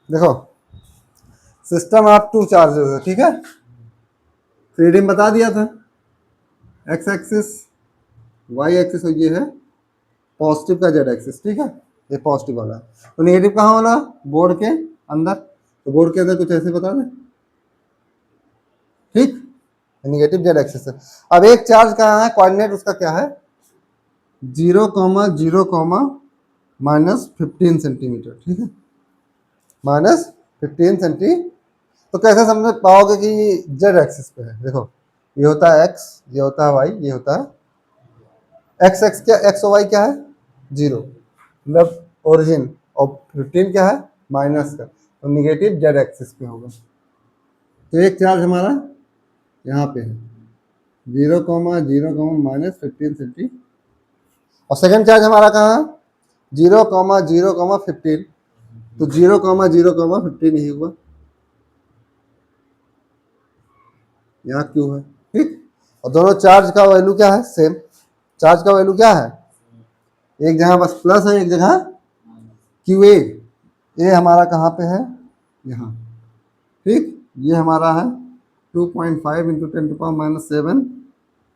देखो system of two charges है, ठीक है। फ्रीडम बता दिया था, एक्स एक्सिस वाई एक्सिस और ये है पॉजिटिव का जेड एक्सिस, ठीक है। ये पॉजिटिव वाला है, तो नेगेटिव कहाँ वाला, बोर्ड के अंदर। तो बोर्ड के अंदर कुछ ऐसे बता दें, ठीक। नेगेटिव जेड एक्सिस है। अब एक चार्ज कहाँ है, कोऑर्डिनेट उसका क्या है, 0,0, -15 सेंटीमीटर, ठीक है, -15 सेंटी। तो कैसे समझ पाओगे कि जेड एक्सिस पे है, देखो ये होता है एक्स, ये होता है वाई, ये होता है एक्स। एक्स क्या, एक्स और वाई क्या है, 0, मतलब ओरिजिन, और 15 क्या है, माइनस का, तो निगेटिव जेड एक्सिस पे होगा। तो एक चार्ज हमारा यहाँ पे है 0,0, -15 सेंटी, और सेकंड चार्ज हमारा कहाँ, 0,0,15, तो 0,0,15 ही हुआ, यहाँ क्यू है, ठीक। और दोनों चार्ज का वैल्यू क्या है, सेम। चार्ज का वैल्यू क्या है, एक जगह बस प्लस है, एक जगह क्यू ए हमारा कहाँ पे है, यहाँ, ठीक। ये हमारा है 2.5 इंटू 10⁻⁷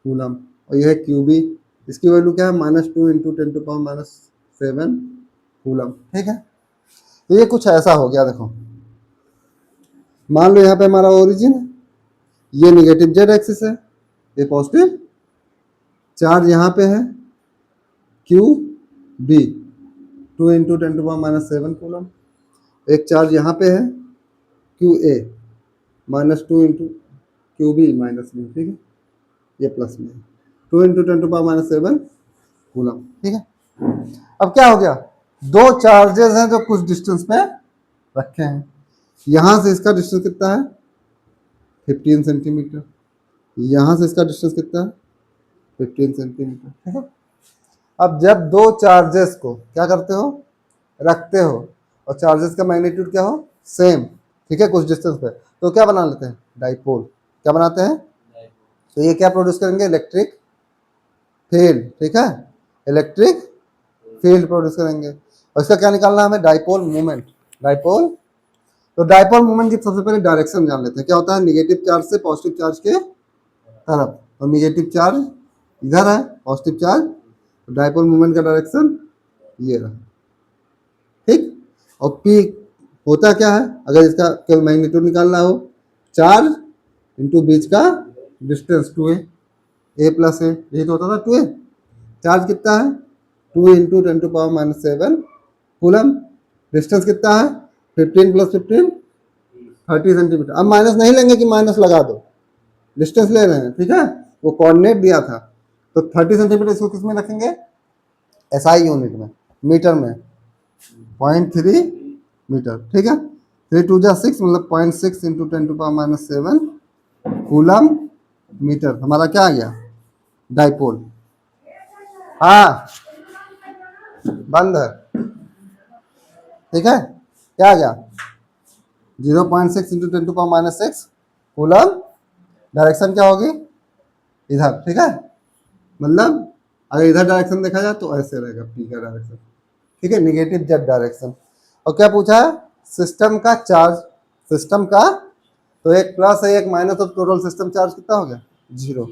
कूलम, और ये है क्यू बी, इसकी वैल्यू क्या है, -2 इंटू 10⁻⁷ कूलम, ठीक है। तो ये कुछ ऐसा हो गया, देखो मान लो यहाँ पे हमारा ओरिजिन है, ये निगेटिव जेड एक्सिस है, ये पॉजिटिव चार्ज यहाँ पे है क्यू बी, 2 इंटू 10⁻⁷ कूलम। एक चार्ज यहाँ पे है Q A, -2 into Q B minus में, ठीक है, ये प्लस में, 2 इंटू 10⁻⁷ कूलम, ठीक है। अब क्या हो गया, दो चार्जेस हैं जो कुछ डिस्टेंस पे रखे हैं, यहां से इसका डिस्टेंस कितना है, 15 सेंटीमीटर, यहां से इसका डिस्टेंस कितना है, 15 सेंटीमीटर, ठीक है। अब जब दो चार्जेस को क्या करते हो, रखते हो, और चार्जेस का मैग्नीट्यूड क्या हो, सेम, ठीक है, कुछ डिस्टेंस पे, तो क्या बना लेते हैं, डाइपोल। क्या बनाते हैं, तो ये क्या प्रोड्यूस करेंगे, इलेक्ट्रिक फील्ड, ठीक है, इलेक्ट्रिक फील्ड प्रोड्यूस करेंगे। और इसका क्या निकालना है हमें, डाइपोल मोमेंट, डाइपोल। तो डाइपोल मोमेंट की सबसे पहले डायरेक्शन जान लेते हैं, क्या होता है, निगेटिव चार्ज से पॉजिटिव चार्ज के तरफ, तो निगेटिव चार्ज इधर है, पॉजिटिव चार्ज, तो डाइपोल मोमेंट का डायरेक्शन ये रहा, ठीक। और पी होता क्या है, अगर इसका केवल मैग्नीट्यूड निकालना हो, चार्ज इंटू बीच का डिस्टेंस 2a, ए प्लस ए, यही तो होता था 2a। चार्ज कितना है, 2 इंटू 10⁻⁷ कूलम, डिस्टेंस कितना है, 15 + 15 30 सेंटीमीटर। अब माइनस नहीं लेंगे कि माइनस लगा दो, डिस्टेंस ले रहे हैं, ठीक है, वो कोऑर्डिनेट दिया था, तो 30 सेंटीमीटर इसको किस में रखेंगे, एसआई यूनिट में, मीटर में 0.3 मीटर, ठीक है। 3 2 6 मतलब 0.6 इंटू 10⁻⁷ कूलम मीटर, हमारा क्या आ गया, डाइपोल। हाँ बंद है, ठीक है, क्या आ गया, 0.6 इंटू 10⁻⁶ कूलम, डायरेक्शन क्या होगी, इधर, ठीक है, मतलब अगर इधर डायरेक्शन देखा जाए तो ऐसे रहेगा पी का डायरेक्शन, ठीक है, निगेटिव जेड डायरेक्शन। और क्या पूछा है, सिस्टम का चार्ज, सिस्टम का, तो एक प्लस है एक माइनस, तो टोटल सिस्टम चार्ज कितना हो गया, 0।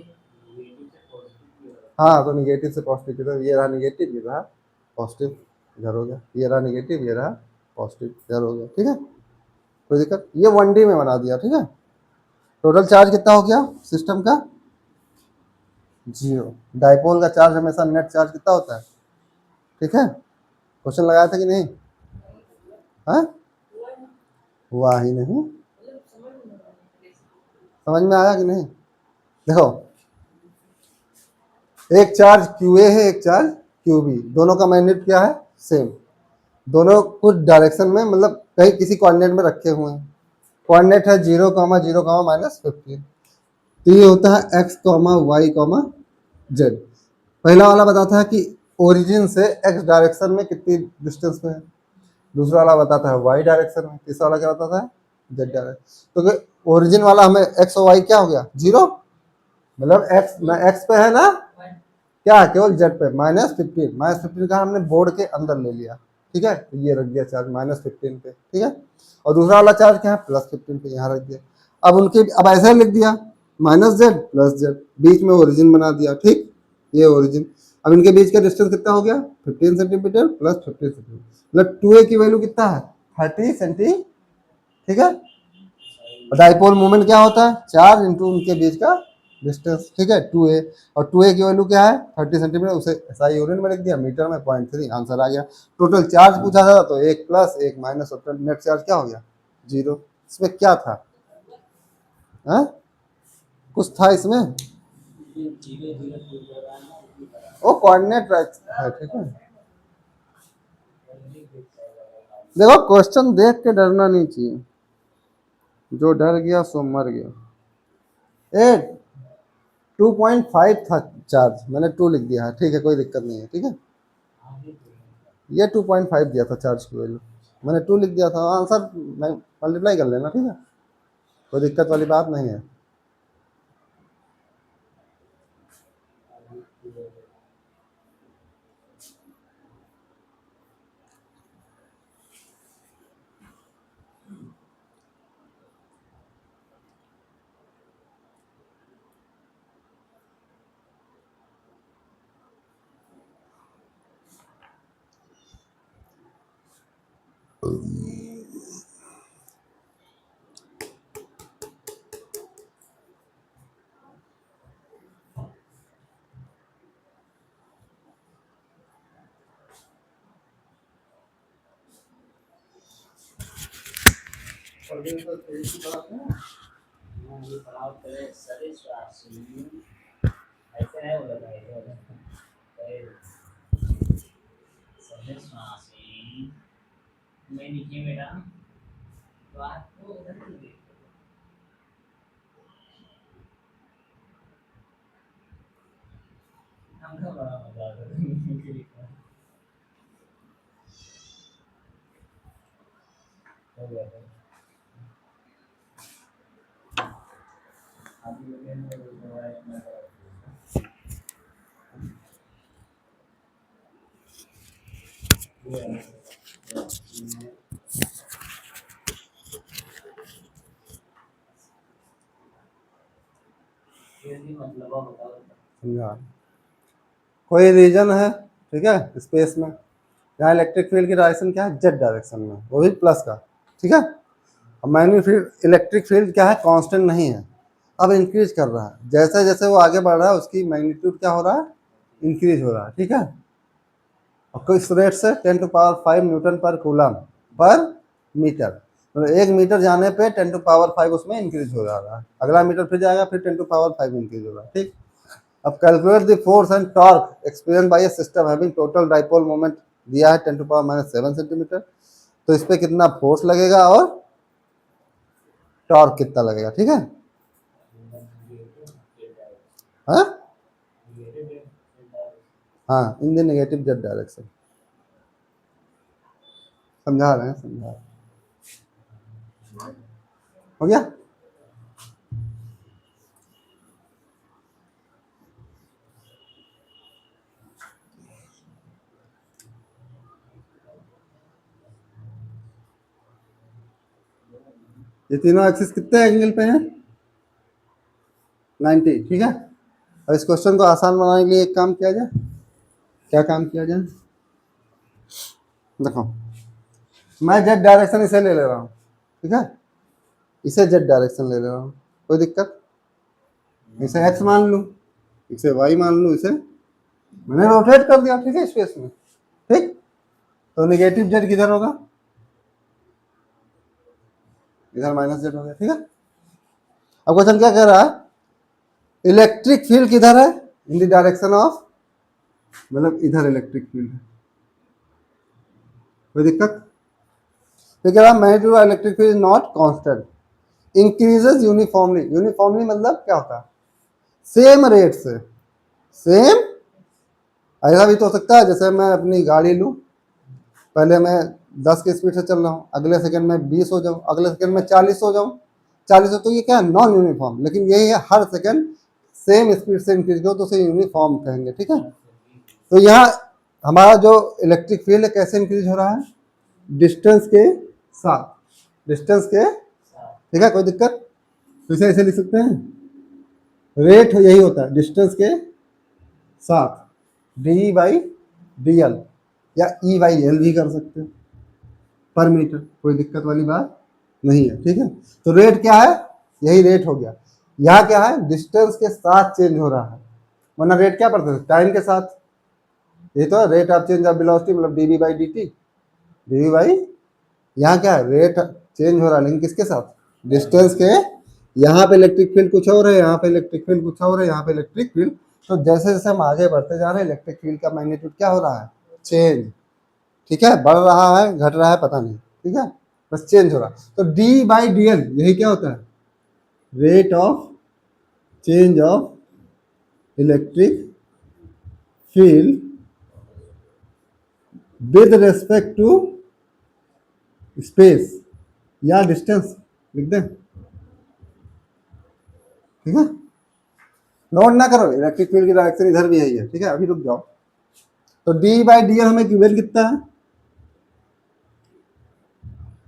हाँ, तो निगेटिव से पॉजिटिव की तरफ, ये रहा निगेटिव, ये रहा पॉजिटिव, इधर हो गया, ये रहा निगेटिव, ये रहा पॉजिटिव, इधर हो गया, ठीक है, कोई दिक्कत, ये 1D में बना दिया, ठीक है। टोटल चार्ज कितना हो गया सिस्टम का, 0। डाइपोल का चार्ज हमेशा नेट चार्ज कितना होता है, ठीक है, क्वेश्चन लगाया था कि नहीं, हाँ हुआ ही नहीं, समझ में आया कि नहीं। देखो एक चार्ज QA है, एक चार्ज QB, दोनों का मैग्नीट्यूड क्या है, सेम, दोनों कुछ डायरेक्शन में, मतलब कहीं किसी कोऑर्डिनेट में रखे हुए हैं। कोऑर्डिनेट है 0,0, -15, तो ये होता है x, y, z। पहला वाला बताता है कि ओरिजिन से x डायरेक्शन में कितनी डिस्टेंस में है, दूसरा वाला बताता है y डायरेक्शन में, तीसरा वाला क्या बताता है, z डायरेक्शन। तो ओरिजिन वाला हमें x और y क्या हो गया, 0, मतलब x ना x पे है ना, क्या है, केवल z पे, -15 का हमने बोर्ड के अंदर ले लिया, ठीक है, तो ये रख दिया चार्ज -15 पे, ठीक है। और दूसरा वाला चार्ज क्या है, +15 पे, यहाँ रख दिया। अब उनके अब ऐसे लिख दिया -z +z, बीच में ओरिजिन बना दिया, ठीक, ये ओरिजिन। अब इनके बीच का डिस्टेंस कितना हो गया, 15 सेंटीमीटर प्लस 15 सेंटीमीटर, मतलब 2a की वैल्यू कितना है, 30 सेंटी, ठीक है। डाइपोल मोमेंट क्या होता है, चार्ज इंटू उनके बीच का डिस्टेंस, ठीक है, 2a। और 2a की वैल्यू क्या है, 30 सेंटीमीटर, उसे SI यूनिट में लिख दिया, मीटर में 0.3, आंसर आ गया। टोटल चार्ज पूछा था तो 1 प्लस 1 माइनस, और नेट चार्ज क्या हो गया, 0। इसमें क्या था, है? कुछ था इसमें, वो कोऑर्डिनेट है, ठीक है। देखो क्वेश्चन देख के डरना नहीं चाहिए, जो डर गया सो मर गया। 2.5 था चार्ज, मैंने 2 लिख दिया है, ठीक है, कोई दिक्कत नहीं है, ठीक है। ये 2.5 दिया था चार्ज की वैल्यू, मैंने 2 लिख दिया था, आंसर मल्टीप्लाई कर लेना, ठीक है, कोई दिक्कत वाली बात नहीं है। कोई रीजन है, ठीक है, स्पेस में, जहाँ इलेक्ट्रिक फील्ड की डायरेक्शन क्या है, जेड डायरेक्शन में, वो भी प्लस का, ठीक है। अब मैग्नेटिक फील्ड, इलेक्ट्रिक फील्ड क्या है, कांस्टेंट नहीं है, अब इंक्रीज कर रहा है, जैसे जैसे वो आगे बढ़ रहा है उसकी मैग्नीट्यूड क्या हो रहा है, इंक्रीज हो रहा है, ठीक है। और किस रेट से, 10⁵ न्यूटन पर कूलम पर मीटर, मतलब 1 मीटर जाने पे 10⁵ उसमें इंक्रीज हो रहा है, अगला मीटर फिर जाएगा, फिर 10⁵ इंक्रीज हो रहा है, ठीक। अब calculate the force and torque experience by A system having total dipole moment दिया है 10⁻⁻7 सेंटीमीटर, तो इस पे कितना फोर्स लगेगा और टॉर्क कितना लगेगा, ठीक है। हाँ हाँ, इन द नेगेटिव जेड डायरेक्शन, समझा रहे हैं, समझा रहे हैं। हो गया। ये तीनों एक्सिस कितने एंगल पे हैं, 90, ठीक है। अब इस क्वेश्चन को आसान बनाने के लिए एक काम किया जाए, क्या काम किया जाए, देखो मैं जेड डायरेक्शन इसे ले ले रहा हूँ, ठीक है, इसे जेड डायरेक्शन ले ले रहा हूँ, कोई दिक्कत, इसे एक्स मान लूँ, इसे वाई मान लूँ, इसे मैंने रोटेट कर दिया, ठीक है, स्पेस में, ठीक। तो नेगेटिव जेड किधर होगा, इधर -z हो गया, ठीक है। अब क्वेश्चन क्या कह रहा है, इलेक्ट्रिक फील्ड किधर है, इन द डायरेक्शन ऑफ, मतलब इधर इलेक्ट्रिक फील्ड है, कोई दिक्कत। तो कह रहा magnitude of electric field is not constant, increases uniformly, uniformly मतलब क्या होता है, सेम रेट से, सेम, ऐसा भी तो हो सकता है जैसे मैं अपनी गाड़ी लूँ, पहले मैं 10 की स्पीड से चल रहा हूँ, अगले सेकंड में 20 हो जाऊँ, अगले सेकंड में 40 हो जाऊँ, 40 हो, तो ये क्या है, नॉन यूनिफॉर्म, लेकिन यही है हर सेकंड सेम स्पीड से इंक्रीज करो तो उसे यूनिफॉर्म कहेंगे, ठीक है। तो यहाँ हमारा जो इलेक्ट्रिक फील्ड कैसे इंक्रीज हो रहा है, डिस्टेंस के साथ, डिस्टेंस के, ठीक है, कोई दिक्कत? तो इसे ऐसे लिख सकते हैं, रेट यही होता है डिस्टेंस के साथ, डी बाई डी एल, या ई बाई एल भी कर सकते हैं पर मीटर, कोई दिक्कत वाली बात नहीं है, ठीक है। तो रेट क्या है, यही रेट हो गया। यहाँ क्या है, डिस्टेंस के साथ चेंज हो रहा है, वरना रेट क्या पड़ता है, टाइम के साथ। ये तो rate of change of velocity मतलब D V by D T, D V by, यहाँ क्या है, रेट चेंज हो रहा है लेकिन किसके साथ, डिस्टेंस के। यहाँ पे इलेक्ट्रिक फील्ड कुछ और है, यहाँ पे इलेक्ट्रिक फील्ड कुछ और है, यहाँ पे इलेक्ट्रिक फील्ड। तो जैसे जैसे हम आगे बढ़ते जा रहे हैं इलेक्ट्रिक फील्ड का मैग्नीट्यूड क्या हो रहा है, चेंज, ठीक है, बढ़ रहा है घट रहा है पता नहीं, ठीक है, बस चेंज हो रहा है। तो डी बाई डी एल यही क्या होता है, rate of change of electric field with respect to space या डिस्टेंस, लिख दें, ठीक है। नोट ना करो, इलेक्ट्रिक फील्ड की डायरेक्शन इधर भी यही है, ठीक है, अभी रुक जाओ। तो डी बाई डी एल हमें क्यूबेल कितना है,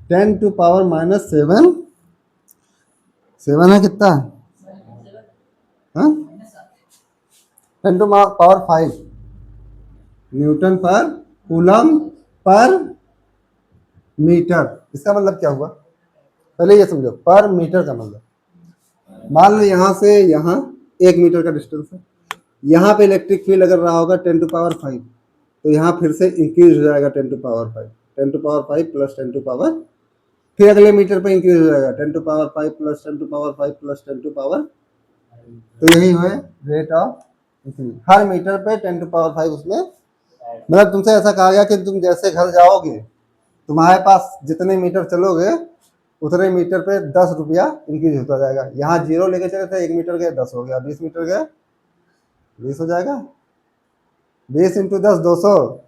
10⁻⁻7, 7 है कितना, हाँ, 10⁻5 न्यूटन पर कूलम पर मीटर। इसका मतलब क्या हुआ, पहले ये समझो, पर मीटर का मतलब, मान लो यहाँ से यहाँ 1 मीटर का डिस्टेंस है, यहाँ पे इलेक्ट्रिक फील्ड अगर रहा होगा 10⁵, तो यहाँ फिर से इंक्रीज हो जाएगा 10⁵, 10⁵ प्लस 10⁵, फिर अगले मीटर पे इंक्रीज हो जाएगा 10⁵ प्लस 10⁵ प्लस 10⁵। तो यही है रेट ऑफ इंक्रीज, हर मीटर पे 10⁵ उसमें, मतलब तुमसे ऐसा कहा गया कि तुम जैसे घर जाओगे तुम्हारे पास जितने मीटर चलोगे उतने मीटर पे 10 रुपया इंक्रीज होता जाएगा। यहाँ 0 लेके चले थे, 1 मीटर गए 10 हो गया, 20 मीटर गए 20 हो जाएगा, 20 × 10 200,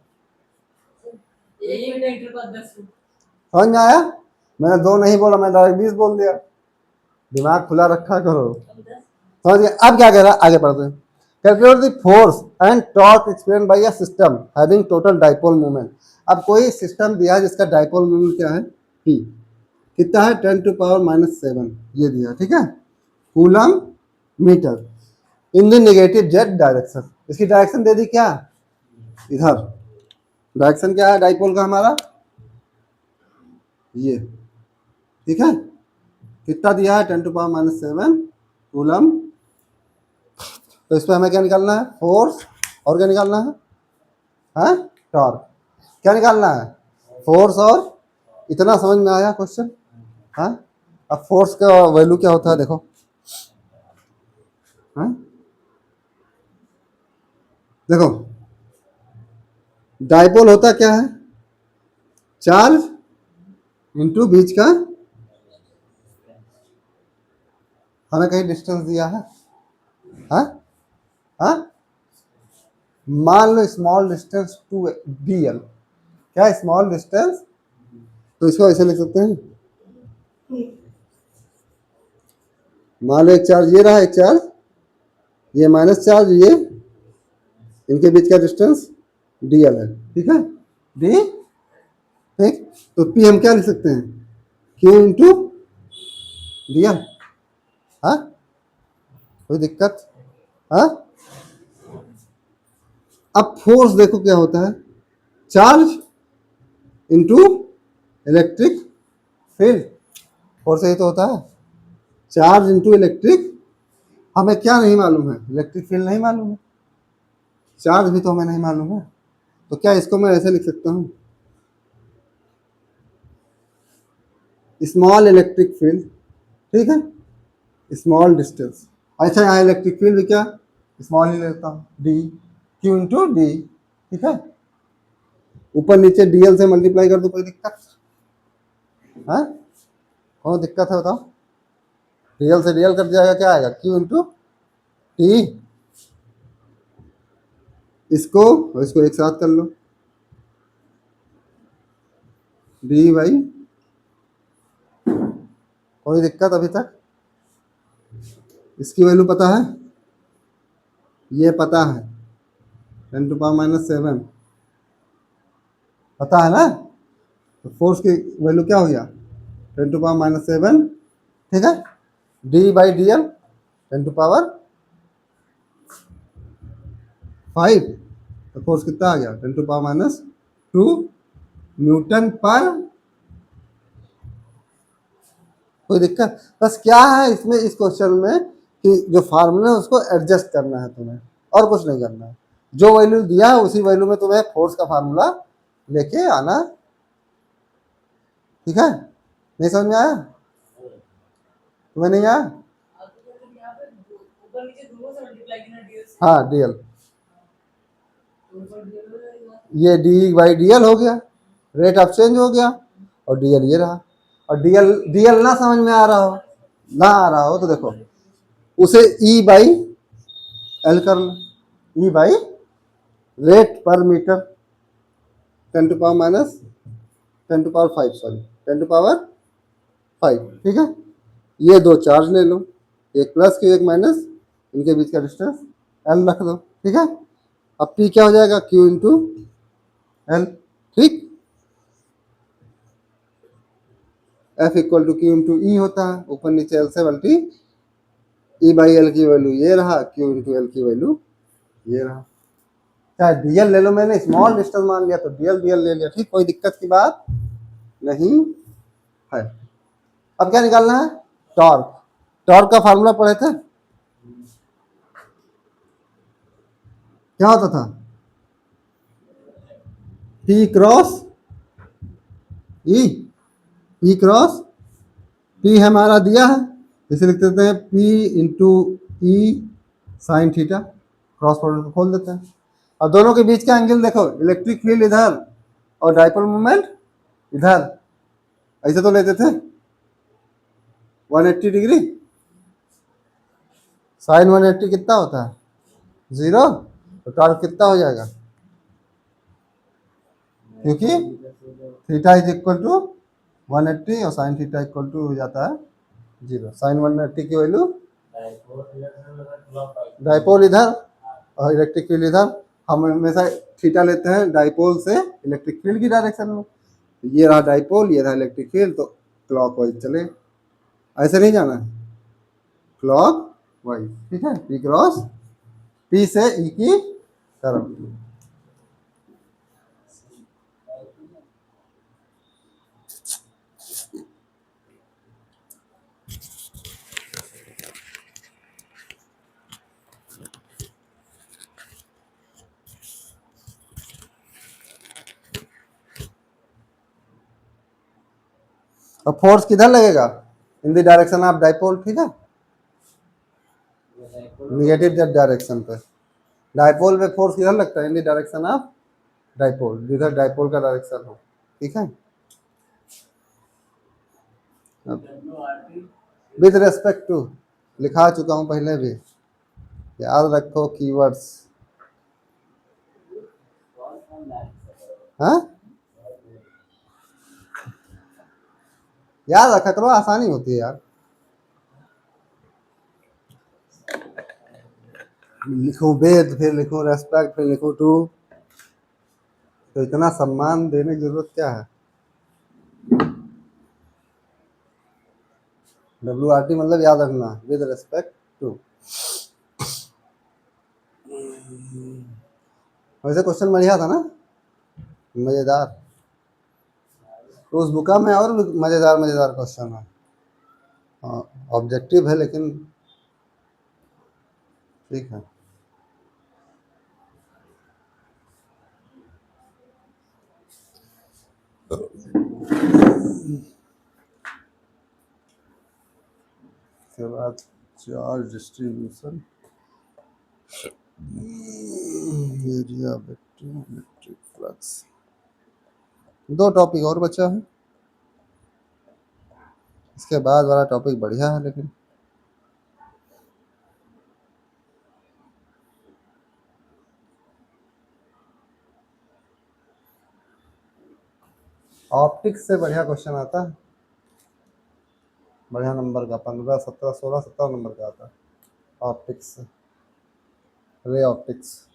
समझ में आया? मैंने 2 नहीं बोला, मैं डायरेक्ट 20 बोल दिया, दिमाग खुला रखा करो, समझ गए? अब क्या कह रहा है, आगे पढ़ते हैं। Calculate the force and torque experience by a system having total dipole moment. अब कोई सिस्टम दिया है जिसका डाइपोल मोमेंट क्या है, P, कितना है, 10⁻⁷ ये दिया, ठीक है, coulomb metre in the negative Z direction. इसकी डायरेक्शन दे दी क्या, इधर, डायरेक्शन क्या है डाइपोल का हमारा, ये, ठीक है, कितना दिया है 10⁻⁷ कूलम। तो इस पर हमें क्या निकालना है, फोर्स, और क्या निकालना है, हाँ, टॉर्क। क्या निकालना है, फोर्स, और इतना समझ में आया क्वेश्चन, हाँ। अब फोर्स का वैल्यू क्या होता है देखो, हाँ, देखो डाइपोल होता क्या है, चार्ज इंटू बीच का, हमें कहीं डिस्टेंस दिया है, हाँ हाँ, मान लो small distance to D L, क्या स्मॉल डिस्टेंस, तो इसको ऐसे लिख सकते हैं, मान लो एक चार्ज ये रहा, एक चार्ज ये माइनस चार्ज ये, इनके बीच का डिस्टेंस डी एल है, ठीक है, डी, ठीक। तो पी हम क्या लिख सकते हैं, क्यू इंटू डी एल, हाँ, कोई दिक्कत, हाँ। अब फोर्स देखो क्या होता है, charge into electric field, force यही तो होता है, चार्ज इंटू इलेक्ट्रिक। हमें क्या नहीं मालूम है, इलेक्ट्रिक फील्ड नहीं मालूम है, चार्ज भी तो हमें नहीं मालूम है। तो क्या इसको मैं ऐसे लिख सकता हूँ, स्मॉल इलेक्ट्रिक फील्ड, ठीक है, स्मॉल डिस्टेंस। अच्छा यहाँ इलेक्ट्रिक फील्ड भी क्या स्मॉल ही लेता हूँ, डी, क्यू इंटू डी, ठीक है, ऊपर नीचे डीएल से मल्टीप्लाई कर दो, कोई दिक्कत, हाँ, कौन दिक्कत है बताओ, डीएल से डीएल कर जाएगा, क्या आएगा, क्यू इंटू टी, इसको और इसको एक साथ कर लो, डी बाई, कोई दिक्कत अभी तक, इसकी वैल्यू पता है, ये पता है 10⁻⁷, पता है ना। तो फोर्स की वैल्यू क्या हो गया, 10⁻⁻7, ठीक है। D/dl 10⁻5, तो फोर्स कितना आ गया 10⁻², न्यूटन पर। कोई दिक्कत, बस क्या है इसमें इस क्वेश्चन में कि जो फार्मूला है उसको एडजस्ट करना है तुम्हें, और कुछ नहीं करना है। जो वैल्यू दिया है उसी वैल्यू में तुम्हें फोर्स का फार्मूला लेके आना, ठीक है। नहीं समझ में आया, तुम्हें नहीं आया? हाँ डीएल, ये D/dl हो गया, रेट ऑफ चेंज हो गया, और डीएल ये रहा। और डीएल डीएल ना समझ में आ रहा हो, ना आ रहा हो तो देखो उसे E/L कर लो, E/ रेट पर मीटर, 10⁻5, सॉरी 10⁻5, ठीक है। ये दो चार्ज ले लो, एक प्लस की एक माइनस, इनके बीच का डिस्टेंस L रख दो, ठीक है। अब P क्या हो जाएगा, Q इंटू L, ठीक। F equal to Q into E होता है, ऊपर नीचे L से मल्टी, E/L की वैल्यू ये रहा, Q इंटू L की वैल्यू ये रहा। चाहे डीएल ले लो, मैंने स्मॉल डिस्टेंस मान लिया तो डीएल डीएल ले लिया, ठीक, कोई दिक्कत की बात नहीं है। अब क्या निकालना है, टॉर्क। टॉर्क का फार्मूला पढ़े थे, क्या होता था, P cross E, P cross P हमारा दिया है, इसे लिख देते हैं P into E sine theta, cross product को खोल देते हैं। और दोनों के बीच का एंगल देखो, इलेक्ट्रिक फील्ड इधर और डाइपोल मोमेंट इधर, ऐसे तो लेते थे 180 डिग्री, साइन 180 कितना होता है 0, तो टॉर्क कितना हो जाएगा, क्योंकि थीटा इज इक्वल टू 180 और साइन थीटा इक्वल टू हो जाता है 0। साइन 180 की वैल्यू, डाइपोल इधर और इलेक्ट्रिक फील्ड इधर, हम हमेशा थीटा लेते हैं डाइपोल से इलेक्ट्रिक फील्ड की डायरेक्शन में। ये रहा डाइपोल, ये रहा इलेक्ट्रिक फील्ड, तो क्लॉक वाइज चले, ऐसे नहीं जाना है, क्लॉक वाइज, ठीक है। पी क्रॉस पी से ई की तरफ। और फोर्स किधर लगेगा, in the direction of dipole, ठीक है, निगेटिव डायरेक्शन पे। डाइपोल पे फोर्स किधर लगता है, in the direction of dipole, जिधर डाइपोल का डायरेक्शन हो, ठीक है। विद रेस्पेक्ट टू लिखा चुका हूं पहले भी, याद रखो कीवर्ड्स, हाँ याद रखा करो, आसानी होती है यार। लिखो वेद, फिर लिखो रेस्पेक्ट, फिर लिखो टू, तो इतना सम्मान देने की जरूरत क्या है। WRT मतलब याद रखना, विद रेस्पेक्ट टू। वैसे क्वेश्चन बढ़िया था ना, मजेदार, तो उस बुका में और मजेदार मजेदार क्वेश्चन है, ऑब्जेक्टिव है लेकिन ठीक है। उसके बाद charge distribution, area vector, electric flux, दो टॉपिक और बचा है, इसके बाद वाला टॉपिक बढ़िया है लेकिन। ऑप्टिक्स से बढ़िया क्वेश्चन आता है, बढ़िया नंबर का, 15 17 16 17 नंबर का आता है ऑप्टिक्स से, रे ऑप्टिक्स।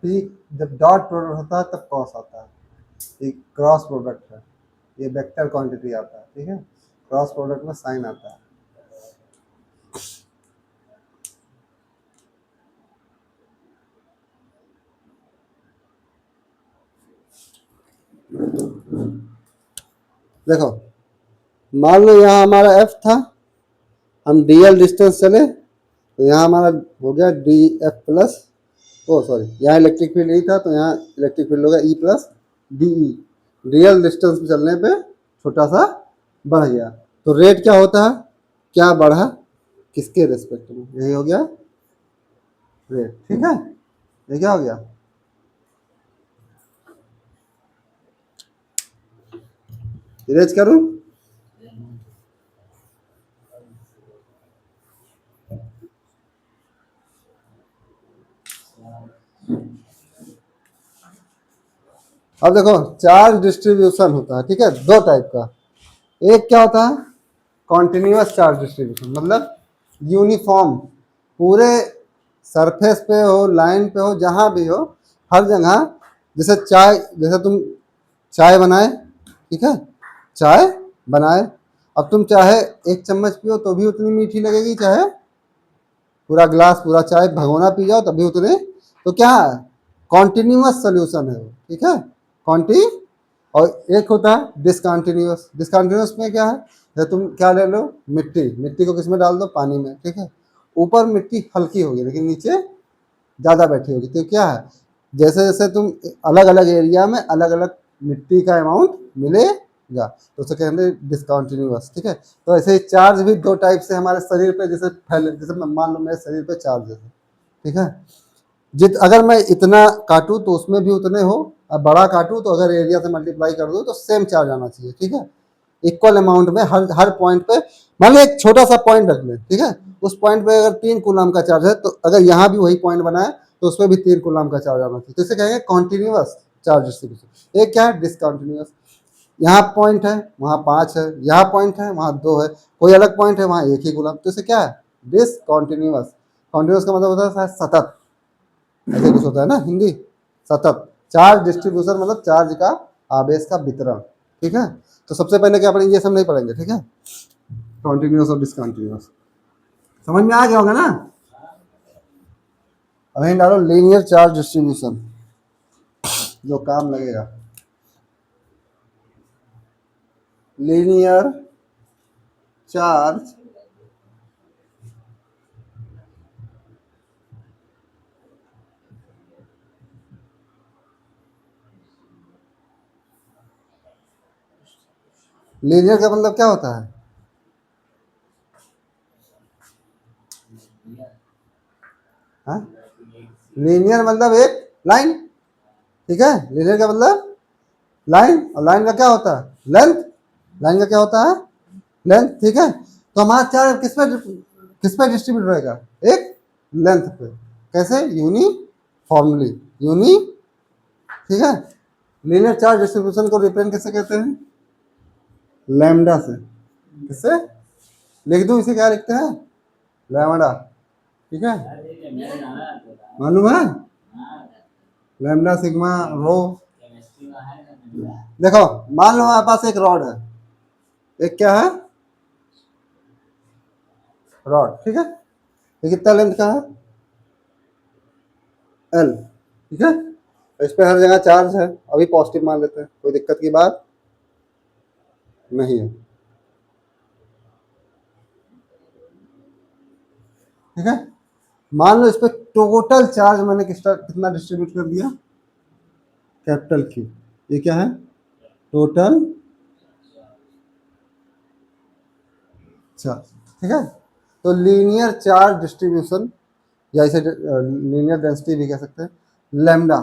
ठीक, जब डॉट प्रोडक्ट होता है तब कॉस आता है, ये क्रॉस प्रोडक्ट है, ये वेक्टर क्वांटिटी आता है, ठीक है, क्रॉस प्रोडक्ट में साइन आता है। देखो मान लो यहाँ हमारा एफ था, हम डीएल डिस्टेंस चले तो यहाँ हमारा हो गया डी एफ प्लस, ओ सॉरी यहाँ इलेक्ट्रिक फील्ड ई था तो यहाँ इलेक्ट्रिक फील्ड होगा E plus D E, real distance पे चलने पे छोटा सा बढ़ गया, तो रेट क्या होता है, क्या बढ़ा, किसके रेस्पेक्ट में, यही हो गया रेट, ठीक है, ये क्या हो गया, इरेज करूं, अब देखो चार्ज डिस्ट्रीब्यूशन होता है, ठीक है, दो टाइप का, एक क्या होता है कॉन्टिन्यूअस चार्ज डिस्ट्रीब्यूशन, मतलब यूनिफॉर्म पूरे सरफेस पे हो, लाइन पे हो, जहाँ भी हो, हर जगह, जैसे चाय, जैसे तुम चाय बनाए, ठीक है, चाय बनाए, अब तुम चाहे एक चम्मच पियो तो भी उतनी मीठी लगेगी, चाहे पूरा ग्लास पूरा चाय भगोना पी जाओ तभी उतने, तो क्या है कॉन्टिन्यूअस सोल्यूशन है वो, ठीक है, कॉन्टी, और एक होता है डिसकंटिन्यूअस, डिसकंटिन्यूअस में क्या है, जैसे तुम क्या ले लो मिट्टी, मिट्टी को किसमें डाल दो, पानी में, ठीक है, ऊपर मिट्टी हल्की होगी लेकिन नीचे ज़्यादा बैठी होगी, तो क्या है जैसे जैसे तुम अलग अलग एरिया में अलग अलग मिट्टी का अमाउंट मिलेगा तो उसे कहते हैं डिसकंटिन्यूअस, ठीक है, तो ऐसे ही चार्ज भी दो टाइप से हमारे शरीर पे जैसे फैले, जैसे मान लो मेरे शरीर पे चार्ज है, ठीक है, अगर मैं इतना काटूं तो उसमें भी उतने हो, और बड़ा काटूं तो अगर एरिया से मल्टीप्लाई कर दूं तो सेम चार्ज आना चाहिए, ठीक है, इक्वल अमाउंट में हर हर पॉइंट पे, मान लो एक छोटा सा पॉइंट रख ले, ठीक है, उस पॉइंट पे अगर 3 कूलम का चार्ज है तो अगर यहाँ भी वही पॉइंट बनाए तो उसमें भी 3 कूलम का चार्ज आना चाहिए, तो इसे कहेंगे कॉन्टिन्यूअस चार्ज डिस्ट्रीब्यूशन। एक क्या है डिसकंटिन्यूअस, यहाँ पॉइंट है वहाँ 5 है, यहाँ पॉइंट है वहाँ 2 है, कोई अलग पॉइंट है वहाँ 1 ही कूलम, तो इसे क्या है डिसकंटिन्यूअस, कॉन्टिन्यूअस का मतलब होता है सतत, ऐसे कुछ होता है ना हिंदी, सतत, चार्ज डिस्ट्रीब्यूशन मतलब चार्ज का आवेश का वितरण, ठीक है, तो सबसे पहले क्या पढ़ेंगे, ये सब नहीं पढ़ेंगे, ठीक है, कॉन्टिन्यूअस और डिसकंटिन्यूअस समझ में आ गया होगा ना। अब डालो लीनियर चार्ज डिस्ट्रीब्यूशन, जो काम लगेगा, लीनियर चार्ज लीनियर का मतलब क्या होता है, हाँ लीनियर मतलब एक लाइन, ठीक है, लीनियर का मतलब लाइन, और लाइन का क्या होता है लेंथ, लाइन का क्या होता है लेंथ, ठीक है, तो हमारा चार्ज किस पे डिस्ट्रीब्यूट रहेगा, एक लेंथ पे, कैसे यूनिफॉर्मली, यूनि, ठीक है, लीनियर चार्ज डिस्ट्रीब्यूशन को रिप्रेजेंट कैसे कहते हैं, लैम्डा से, किससे लिख दूं, इसे क्या लिखते हैं लैम्डा, ठीक है, मालूम है लैम्डा सिग्मा रो, देखो मान लो हमारे पास एक रॉड है, एक क्या है रॉड, ठीक है, ये कितना लेंथ का है एल, ठीक है, इस पे हर जगह चार्ज है, अभी पॉजिटिव मान लेते हैं, कोई दिक्कत की बात नहीं है, ठीक है, मान लो इस पे टोटल चार्ज मैंने कितना डिस्ट्रीब्यूट कर दिया, कैपिटल क्यू, ये क्या है टोटल चार्ज, ठीक है, तो लीनियर चार्ज डिस्ट्रीब्यूशन या इसे लीनियर डेंसिटी भी कह सकते हैं, लैम्डा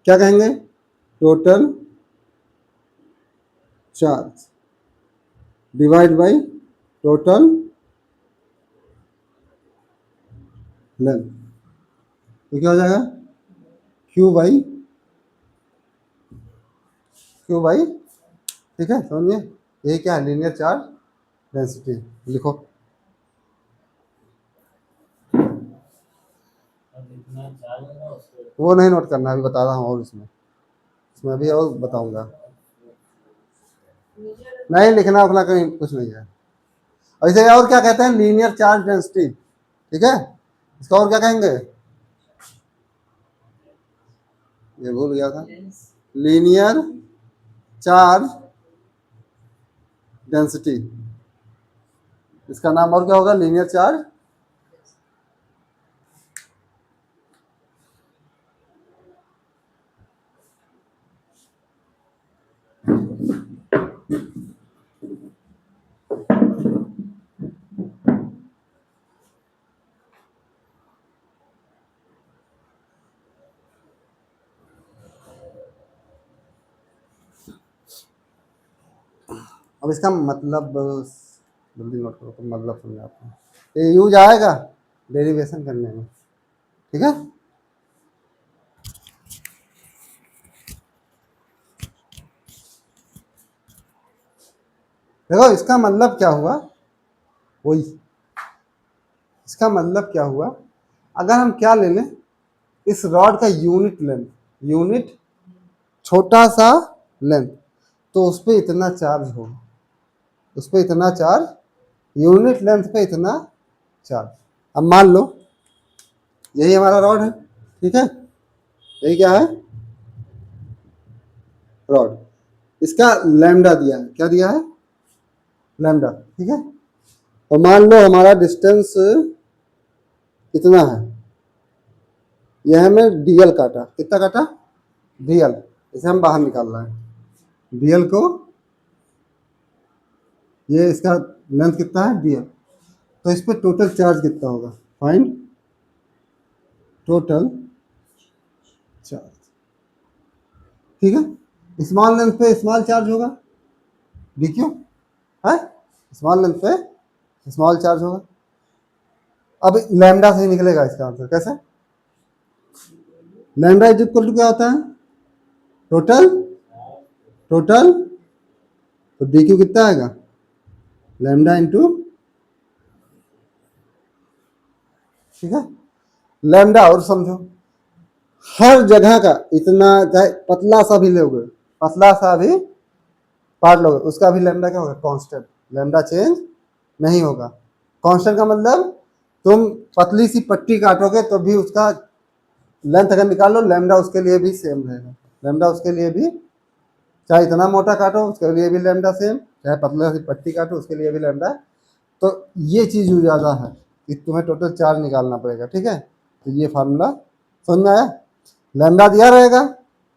क्या कहेंगे total charge divide by total length, तो क्या हो जाएगा क्यू बाई, ठीक है, समझिए यही क्या है लीनियर चार्ज डेंसिटी, लिखो वो नहीं नोट करना, अभी बता रहा हूँ। और इसमें अभी और बताऊंगा। नहीं लिखना उतना, कहीं कुछ नहीं है। ऐसे और क्या कहते हैं, लीनियर चार्ज डेंसिटी, ठीक है। इसका और क्या कहेंगे, ये भूल गया था, लीनियर चार्ज डेंसिटी। इसका नाम और क्या होगा, लीनियर चार्ज। अब इसका मतलब जल्दी नोट करो तो मतलब समझ आता है, ये यूज आएगा डेरिवेशन करने में, ठीक है। देखो इसका मतलब क्या हुआ, वही इसका मतलब क्या हुआ, अगर हम क्या ले लें, इस रॉड का यूनिट लेंथ, यूनिट छोटा सा लेंथ, तो उस पर इतना चार्ज होगा, उस पर इतना चार्ज, यूनिट लेंथ पे इतना चार्ज। अब मान लो यही हमारा रॉड है, ठीक है, यही क्या है, रॉड। इसका लैम्डा दिया है, क्या दिया है, लैम्डा, ठीक है। और मान लो हमारा डिस्टेंस इतना है, यह हमें डीएल काटा, कितना काटा, डीएल, इसे हम बाहर निकाल रहे हैं, डीएल को, ये इसका लेंथ कितना है डीएल, तो इस पर टोटल चार्ज कितना होगा, फाइंड टोटल चार्ज, ठीक है। स्मॉल लेंथ पे स्मॉल चार्ज होगा, डी क्यू है, स्मॉल लेंथ पे स्मॉल चार्ज होगा। अब लैम्डा से ही निकलेगा इसका आंसर, कैसे, लैम्डा इज इक्वल टू क्या होता है, टोटल, टोटल, तो डी क्यू कितना आएगा, लैम्डा इंटू, ठीक है। लैम्डा और समझो, हर जगह का इतना, चाहे पतला सा भी लोगे, पतला सा भी पार्ट लोगे, उसका भी लैम्डा क्या होगा, कांस्टेंट, लैम्डा चेंज नहीं होगा। कांस्टेंट का मतलब तुम पतली सी पट्टी काटोगे तो भी उसका लेंथ अगर निकालो, लैम्डा उसके लिए भी सेम रहेगा, लैम्डा उसके लिए भी, चाहे इतना मोटा काटो उसके लिए भी लैम्डा सेम, चाहे पतला सी पट्टी काटो उसके लिए भी लैम्डा। तो ये चीज़ ज़्यादा है कि तुम्हें टोटल चार्ज निकालना पड़ेगा, ठीक है। तो ये फार्मूला समझ में आया, लैम्डा दिया रहेगा,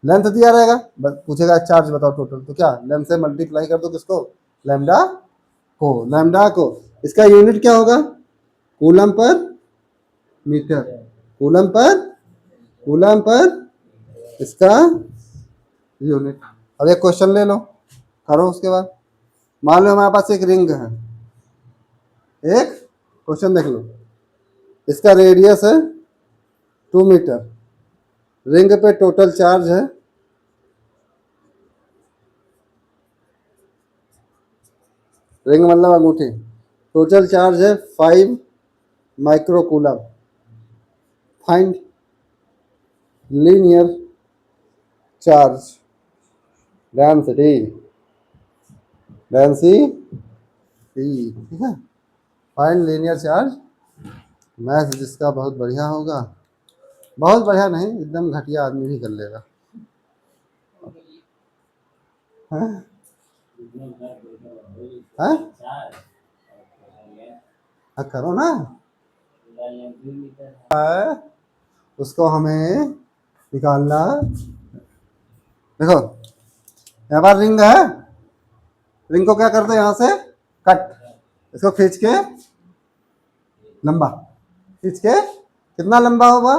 लेंथ दिया रहेगा, बस पूछेगा चार्ज बताओ टोटल, तो क्या लेंथ से मल्टीप्लाई कर दो किसको, लैम्डा को, लैम्डा को। इसका यूनिट क्या होगा, coulomb per metre, coulomb per, coulomb per इसका यूनिट। अब एक क्वेश्चन ले लो, करो उसके बाद। मान लो हमारे पास एक रिंग है, एक क्वेश्चन देख लो, इसका रेडियस है 2 मीटर, रिंग पे टोटल चार्ज है, रिंग मतलब अंगूठी, टोटल चार्ज है 5 micro coulomb. Find linear charge density, density, ठीक है। फाइंड लीनियर चार्ज, मैथ जिसका बहुत बढ़िया होगा, बहुत बढ़िया नहीं, एकदम घटिया आदमी भी कर लेगा, हैं? हैं? हाँ, करो ना, उसको हमें निकालना। देखो यहाँ पर रिंग है, रिंग को क्या कर दो यहाँ से कट, इसको खींच के लंबा, खींच के कितना लंबा होगा,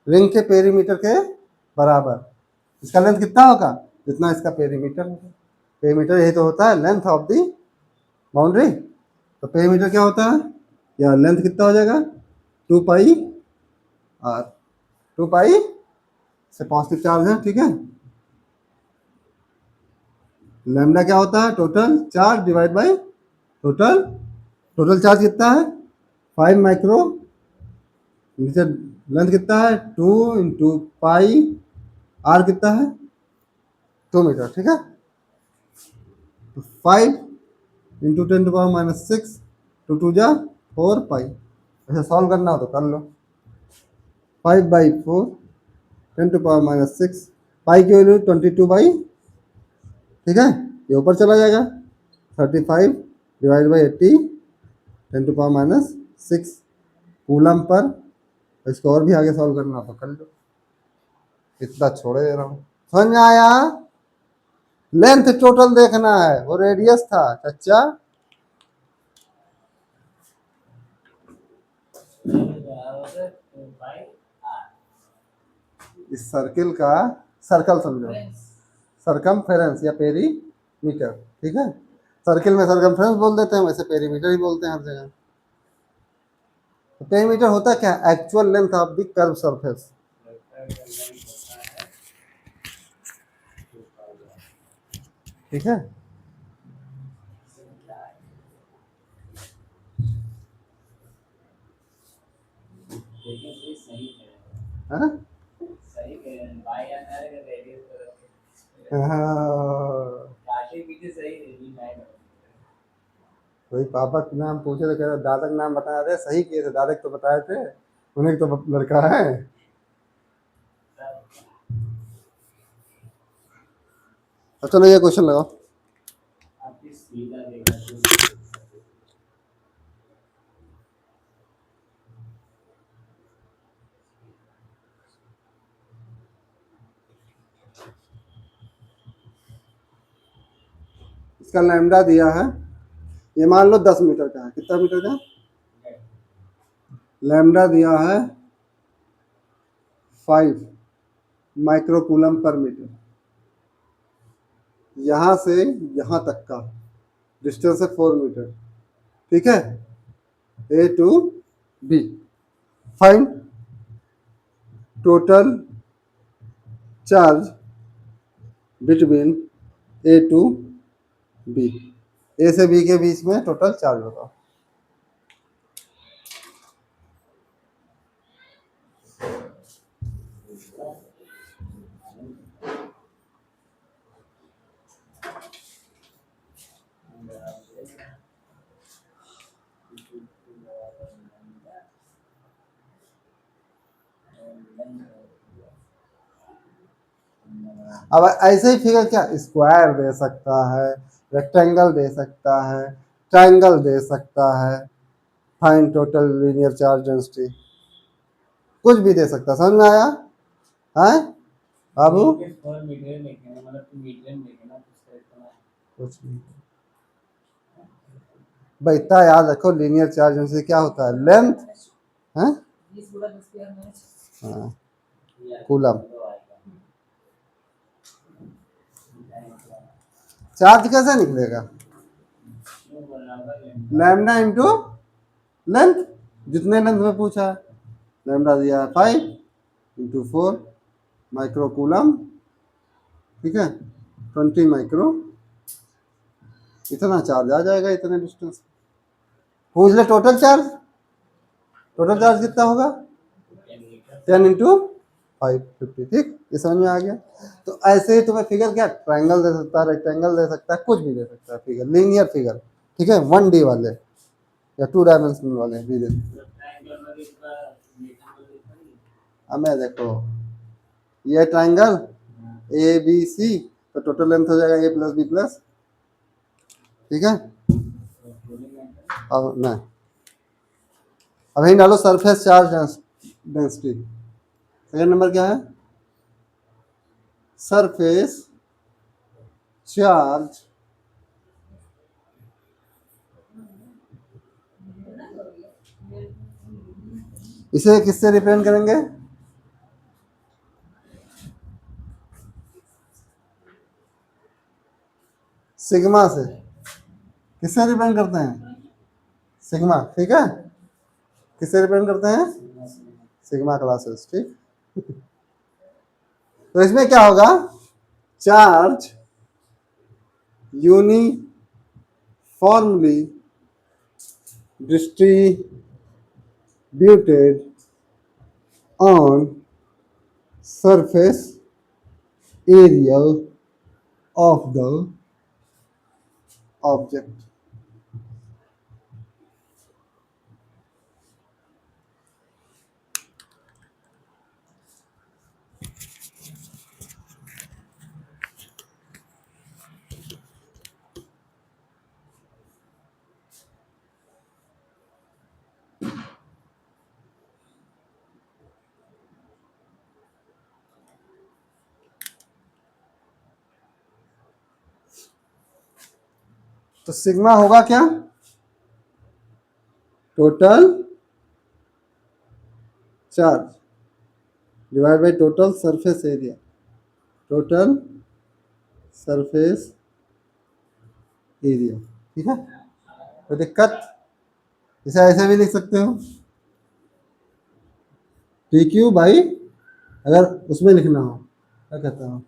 रिंग के पेरीमीटर के बराबर। इसका लेंथ कितना होगा, जितना इसका पेरीमीटर होगा, पेरीमीटर यही तो होता है लेंथ ऑफ दी बाउंड्री। तो पेरीमीटर क्या होता है, या लेंथ कितना हो जाएगा, 2 पाई आर, 2 पाई से पॉजिटिव चार्ज है, ठीक है। लैम्डा क्या होता है, total charge divide by total, total charge कितना है 5 माइक्रो मीटर, लेंथ कितना है 2 इंटू पाई, आर कितना है 2 मीटर, ठीक है। तो 5 इंटू 10⁻⁻6, 2 2 जा 4 पाई। ऐसे सॉल्व करना हो तो कर लो। 5/4 10⁻⁻6, पाई की वैल्यू 22/, ठीक है, ये ऊपर चला जाएगा। 35/80 10⁻⁻6 कूलम पर। इसको और भी आगे सॉल्व करना हो तो कर लो, इतना छोड़े दे रहा हूँ। समझ में आया? लेंथ टोटल देखना है, वो रेडियस था चच्चा। इस सर्किल का सर्कल समझो, सरकमफेरेंस या पेरीमीटर, ठीक है। सर्किल में सरकमफेरेंस बोल देते हैं, वैसे पेरीमीटर ही बोलते हैं हर जगह। तो पेरीमीटर होता क्या? Actual length of the curve surface. ठीक है, हाँ? कोई पापा का नाम पूछे तो कह रहे दादा का नाम बताया थे, सही किए थे, दादा तो बताए थे, उन्हें तो लड़का है। अब चलो ये क्वेश्चन लगाओ। इसका लैम्डा दिया है, ये मान लो 10 मीटर का है। कितना मीटर का? लैम्डा दिया है 5 माइक्रोकूलम पर मीटर। यहाँ से यहाँ तक का डिस्टेंस है 4 मीटर, ठीक है, A to B. Find total charge between A to B. A से बी के बीच में टोटल चार्ज बताओ। अब ऐसे ही फिगर क्या स्क्वायर दे सकता है, रेक्टेंगल दे सकता है, ट्रायंगल दे सकता है। Find total linear charge density, कुछ भी दे सकता है। समझ में आया? है बाबू? कुछ नहीं भाई, इतना याद रखो, लीनियर चार्ज डेंसिटी क्या होता है? लेंथ है, हाँ, कूलम। चार्ज कैसे निकलेगा? लैम्डा इंटू लेंथ, जितने लेंथ में पूछा है। लैम्डा दिया है 5 इंटू 4 माइक्रोकूलम, ठीक है, 20 माइक्रो, इतना चार्ज आ जाएगा इतने डिस्टेंस। पूछ ले टोटल चार्ज, टोटल चार्ज कितना होगा? 10 इंटू 550, ठीक, ये समझ में आ गया। तो ऐसे ही तुम्हें फिगर क्या ट्रायंगल दे सकता है, रेक्टेंगल दे सकता है, कुछ भी दे सकता है फिगर, लीनियर फिगर, ठीक है, 1D वाले या 2 डायमेंशनल वाले भी दे। अब मैं देखो, ये ट्रायंगल ए बी सी, तो टोटल लेंथ हो जाएगा ए प्लस बी प्लस, ठीक है। अब नहीं, अभी डालो surface charge density. Second number क्या है? सरफेस चार्ज इसे किससे रिप्रेजेंट करेंगे? सिग्मा से। किससे रिप्रेजेंट करते हैं? सिग्मा, ठीक है। किससे रिप्रेजेंट करते हैं? सिग्मा क्लासेस, ठीक। तो इसमें क्या होगा? Charge uniformly distributed on surface area of the object. तो सिग्मा होगा क्या? Total charge divide by total surface area, total surface area. ठीक है, कोई दिक्कत? इसे ऐसे भी लिख सकते हो, टी क्यू बाई, अगर उसमें लिखना हो क्या कहता हूँ,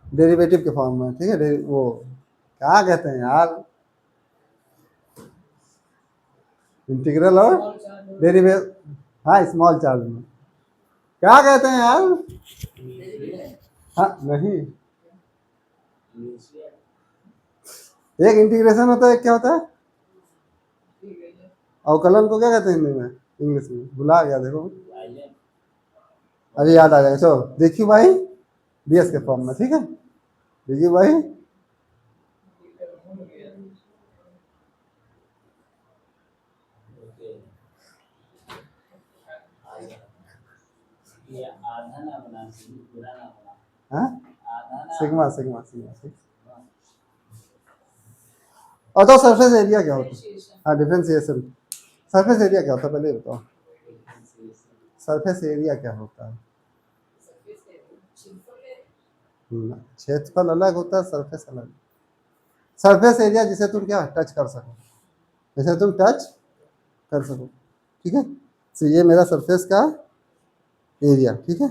डेरिवेटिव के फॉर्म में। ठीक है, वो क्या कहते हैं यार, इंटीग्रल और डेरिवेटिव। हाँ, स्मॉल चार्ज में क्या कहते हैं यार? हाँ नहीं, एक इंटीग्रेशन होता है, एक क्या होता है, अवकलन को क्या कहते हैं हिंदी में, इंग्लिश में भुला गया, देखो अभी याद आ जाएगा। चलो देखिए भाई, डीएस के फॉर्म में। ठीक है, देखिए भाई, हाँ सिग्मा सिग्मा सिग्मा। और तो सरफेस एरिया क्या होता है? हाँ डिफरेंशिएशन। सरफेस एरिया क्या होता है पहले बताओ, सरफेस एरिया क्या होता है? क्षेत्रफल अलग होता है, सरफेस अलग। सरफेस एरिया जिसे तुम क्या टच कर सको, जिसे तुम टच कर सको। ठीक है, तो ये मेरा सरफेस का एरिया। ठीक है,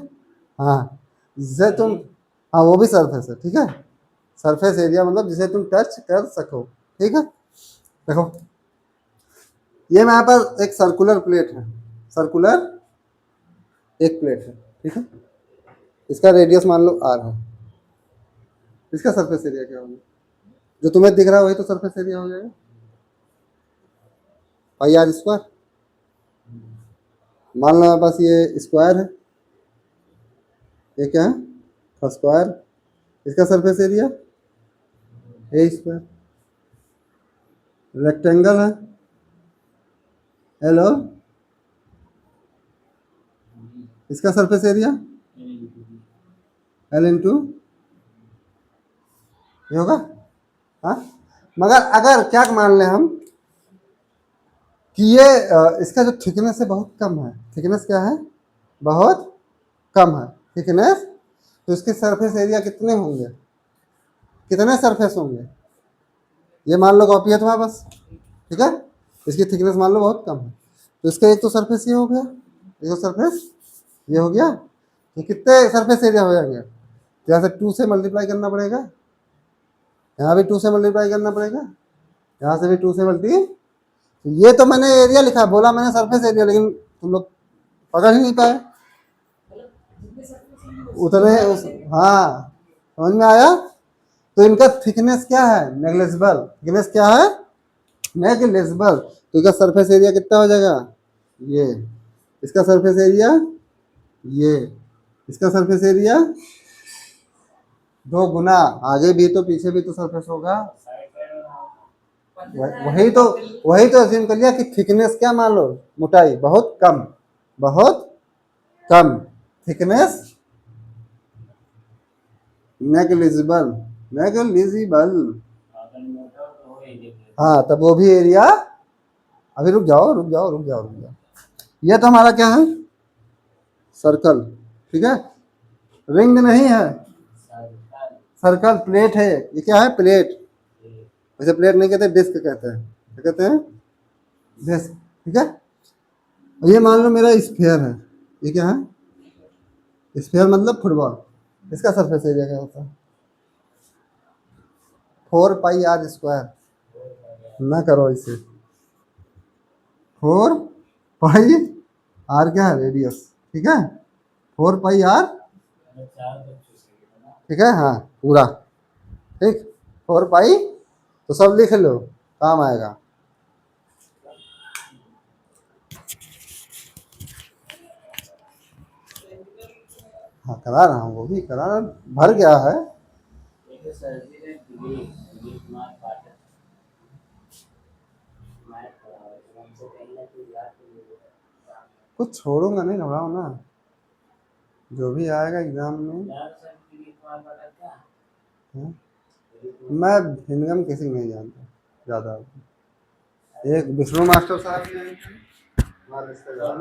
हाँ जिसे तुम, हाँ वो भी सरफेस है। ठीक है, सरफेस एरिया मतलब जिसे तुम टच कर सको। ठीक है, देखो ये मेरे पास एक सर्कुलर प्लेट है, सर्कुलर एक प्लेट है। ठीक है, इसका रेडियस मान लो आर है, इसका सरफेस एरिया क्या होगा? जो तुम्हें दिख रहा है वही तो सरफेस एरिया हो जाएगा, पाई आर स्क्वायर। मान लो मेरे पास ये स्क्वायर है, ये क्या है स्क्वायर, इसका surface area A square. Rectangle है, हेलो, इसका सरफेस एरिया एल इंटू ये होगा। हाँ, मगर अगर क्या मान लें हम कि ये इसका जो थिकनेस है बहुत कम है, थिकनेस क्या है, बहुत कम है थिकनेस, तो इसके सरफेस एरिया कितने होंगे, कितने सरफेस होंगे? ये मान लो कॉपी है तुम्हारे पास। ठीक है, इसकी थिकनेस मान लो बहुत कम है, तो इसका एक तो सरफेस ये हो गया, एक तो सरफेस ये हो गया, तो कितने सरफेस एरिया हो जाएंगे? यहाँ से 2 से मल्टीप्लाई करना पड़ेगा, यहाँ भी 2 से मल्टीप्लाई करना पड़ेगा, यहाँ से भी 2 से मल्टी। ये तो मैंने एरिया लिखा, बोला मैंने सरफेस एरिया, लेकिन तुम लोग पकड़ ही नहीं पाए उतने हाँ समझ में आया? तो इनका थिकनेस क्या है, नेग्लेजिबल, थिकनेस क्या है, नेग्लेजिबल। तो इसका सरफेस एरिया कितना हो जाएगा, ये इसका सरफेस एरिया, ये इसका सरफेस एरिया 2 गुना, आगे भी तो पीछे भी तो सरफेस होगा। वही तो, वही तो अज्यूम कर लिया कि थिकनेस क्या मान लो, मोटाई बहुत कम, बहुत कम, थिकनेस नेग्लिजिबल, नेग्लिजिबल। हाँ तब वो भी एरिया, अभी रुक जाओ रुक जाओ रुक जाओ रुक जाओ, ये तो हमारा क्या है, सर्कल। ठीक है, रिंग नहीं है, सर्कल प्लेट है, ये क्या है, प्लेट। वैसे प्लेट नहीं कहते, डिस्क कहते हैं, क्या कहते हैं, डिस्क। ठीक है, ये मान लो मेरा स्फीयर है, ये क्या है, स्फीयर मतलब फुटबॉल, इसका सरफेस एरिया क्या होता है, 4 पाई r स्क्वायर। ना करो इसे, 4 पाई आर क्या है? रेडियस। ठीक है, 4 पाई आर। ठीक है, हाँ पूरा। ठीक, 4 पाई, तो सब लिख लो, काम आएगा। हाँ करा रहा हूँ, वो भी करा रहा, भर गया है। कुछ छोड़ूंगा नहीं, घबराओ ना, जो भी आएगा एग्जाम में। हाँ? मैं हिंदगम किसी को नहीं जानता ज़्यादा। एक विष्णु मास्टर साहब भी हैं, हमारे रिश्तेदार।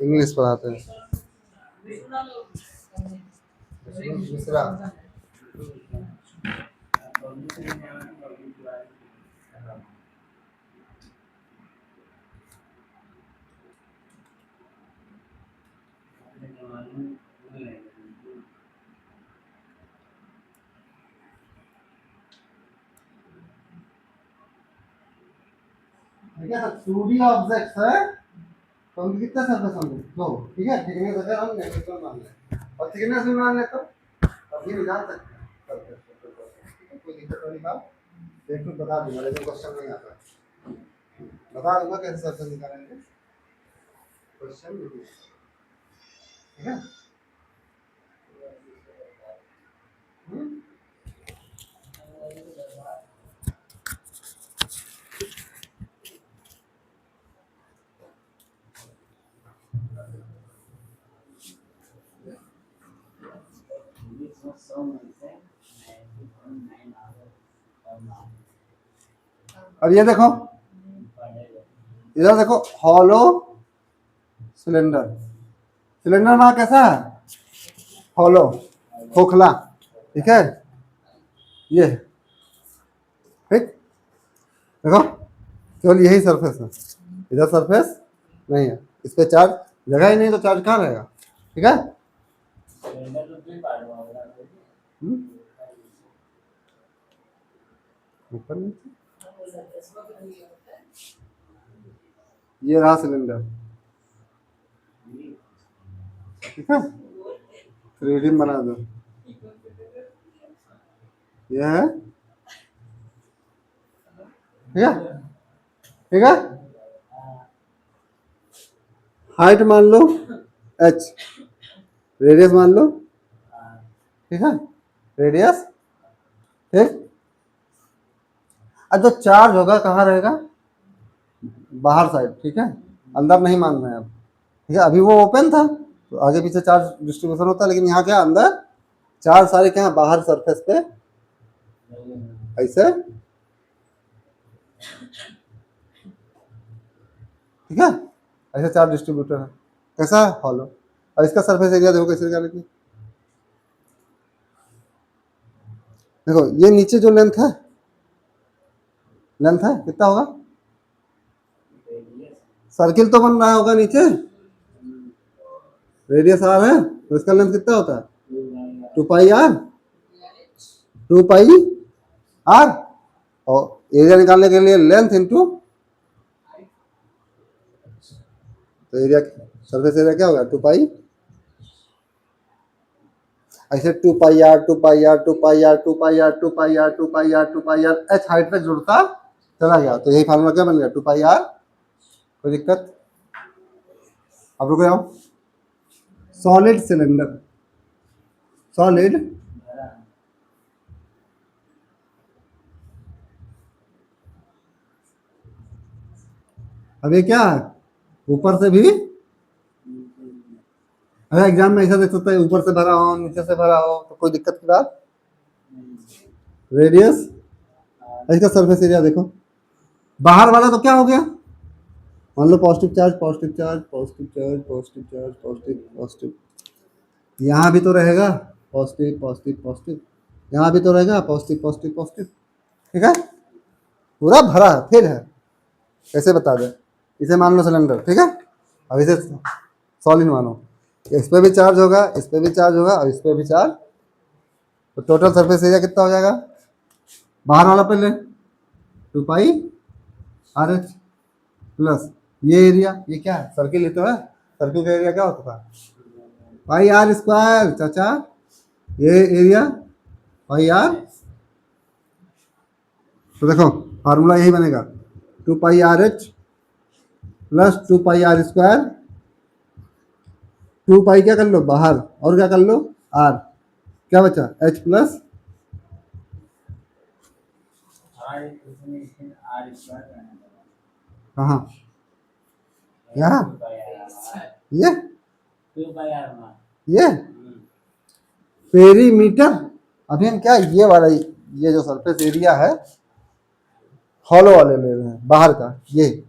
इंग्लिश पढ़ाते हैं मिश्रा। ठीक है, तो 2D ऑब्जेक्ट्स है, तो हम कितने सर्फेस होंगे? 2। ठीक है, थिकनेस अगर हम नेगेटिव मान लें और थिकनेस भी मान लें तो अभी भी जान सकते हैं surface, कोई दिक्कत वाली बात देखो, बता दूंगा, लेकिन क्वेश्चन नहीं आता, बता दूंगा कैसे सर्फेस निकालेंगे, क्वेश्चन नहीं। ठीक है, अब ये देखो, इधर देखो, हॉलो सिलेंडर। सिलेंडर में कैसा है? हॉलो, खोखला। ठीक है, ये ठीक, देखो केवल यही सरफेस है, इधर सरफेस नहीं है, इस पे चार्ज जगह ही नहीं, तो चार्ज कहाँ रहेगा? ठीक है, ऊपर नीचे, ये रहा सिलेंडर। ठीक है, 3D बना दो, ये है। ठीक है, ठीक है, हाइट मान लो h, रेडियस मान लो। ठीक है, रेडियस। ठीक, अब जो चार्ज होगा कहाँ रहेगा? बाहर साइड। ठीक है, अंदर नहीं मान रहे हैं अब। ठीक है, अभी वो ओपन था तो आगे पीछे चार्ज डिस्ट्रीब्यूशन होता है, लेकिन यहाँ क्या अंदर चार्ज सारे क्या बाहर सरफेस पे ऐसे। ठीक है, ऐसे चार्ज डिस्ट्रीब्यूटर है, कैसा है? हॉलो। और इसका सरफेस एरिया देखो कैसे निकालेंगे। देखो ये नीचे जो लेंथ है, लेंथ है कितना होगा? सर्किल तो बन रहा होगा नीचे, रेडियस आर है, तो इसका लेंथ कितना होता है? 2 पाई आर, 2 पाई आर। और एरिया निकालने के लिए लेंथ इंटू, तो एरिया, सरफेस एरिया क्या होगा? 2 पाई, ऐसे 2 pi R, 2 pi R, 2 pi R, 2 pi R, 2 pi R, 2 pi R, 2 pi R, H height तक जुड़ता चला गया, तो यही फार्मूला क्या बन गया? 2 पाई आर। कोई दिक्कत? अब रुक जाओ, सॉलिड सिलेंडर, सॉलिड अब ये क्या है? ऊपर से भी, अगर एग्जाम में ऐसा देख सकते हैं, ऊपर से भरा हो नीचे से भरा हो, तो कोई दिक्कत की बात? रेडियस, इसका सरफेस एरिया देखो, बाहर वाला तो क्या हो गया? मान लो positive charge, positive charge, positive charge, positive charge, positive positive, यहाँ भी तो रहेगा पॉजिटिव पॉजिटिव पॉजिटिव, यहाँ भी तो रहेगा पॉजिटिव पॉजिटिव पॉजिटिव। ठीक है, पूरा भरा है, फिर है, कैसे बता दे? इसे मान लो सिलेंडर। ठीक है, अब इसे सॉलिड मानो, इस पे भी चार्ज होगा, इस पे भी चार्ज होगा और इस पे भी चार्ज, तो टोटल सरफेस एरिया कितना हो जाएगा? बाहर वाला पे ले, 2πr(h) प्लस ये एरिया, ये क्या है? सर्किल ही तो है। सर्किल का एरिया क्या होता था? πr² चाचा, ये एरिया πr। तो देखो फार्मूला यही बनेगा, 2πrh प्लस 2πr²। 2π क्या कर लो बाहर और क्या कर लो r, क्या बचा? h प्लस कहाँ? यहाँ ये पेरीमीटर। अभी हम क्या ये वाला, ये जो सरफेस एरिया है हॉलो वाले ले रहे हैं बाहर का, ये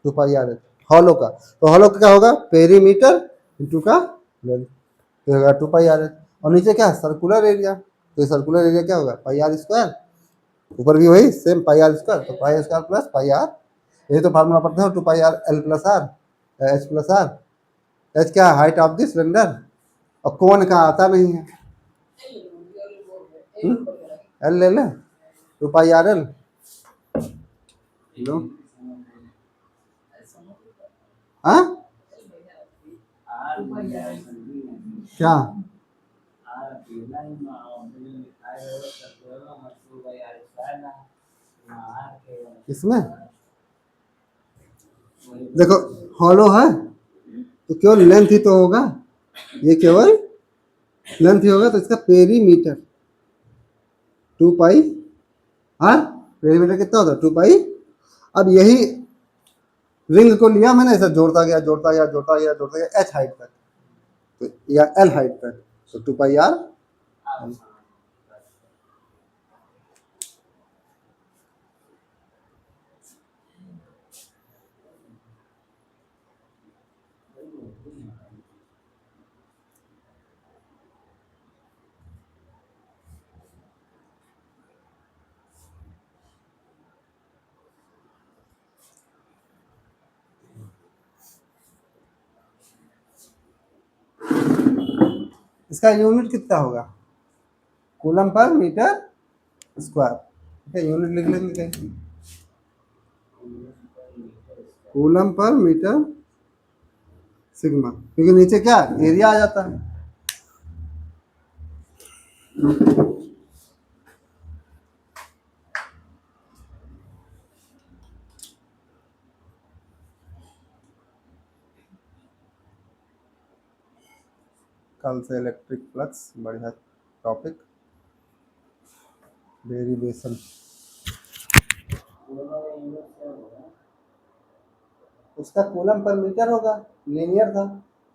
2πr हॉलो का, तो हॉलो का क्या होगा? पेरीमीटर इंटू का लेंथ, तो होगा 2πr। और नीचे क्या है? सर्कुलर एरिया, तो ये सर्कुलर एरिया क्या होगा? πr²। ऊपर भी वही सेम πr², तो πr² प्लस πr, यही तो फार्मूला पढ़ते हो, 2πr(l + r) h + r। h क्या है? हाइट ऑफ द सिलेंडर, और कोण का आता नहीं है, एल ले ले, 2πrl लो। हाँ क्या? इसमें देखो हॉलो है तो केवल लेंथ ही तो होगा, ये केवल लेंथ ही होगा, तो इसका पेरीमीटर 2πr, पेरीमीटर कितना होता है? 2π। अब यही रिंग को लिया मैंने, ऐसा जोड़ता गया जोड़ता गया जोड़ता गया जोड़ता गया h हाइट तक, तो या l हाइट तक, तो 2πr। इसका यूनिट कितना होगा? कूलम पर मीटर स्क्वायर, ठीक है, यूनिट लिख लेंगे कहीं, कूलम पर मीटर सिग्मा, क्योंकि नीचे क्या एरिया आ जाता है। कल से इलेक्ट्रिक फ्लक्स बढ़िया टॉपिक, डेरिवेशन। उसका कूलम पर मीटर होगा, लीनियर था,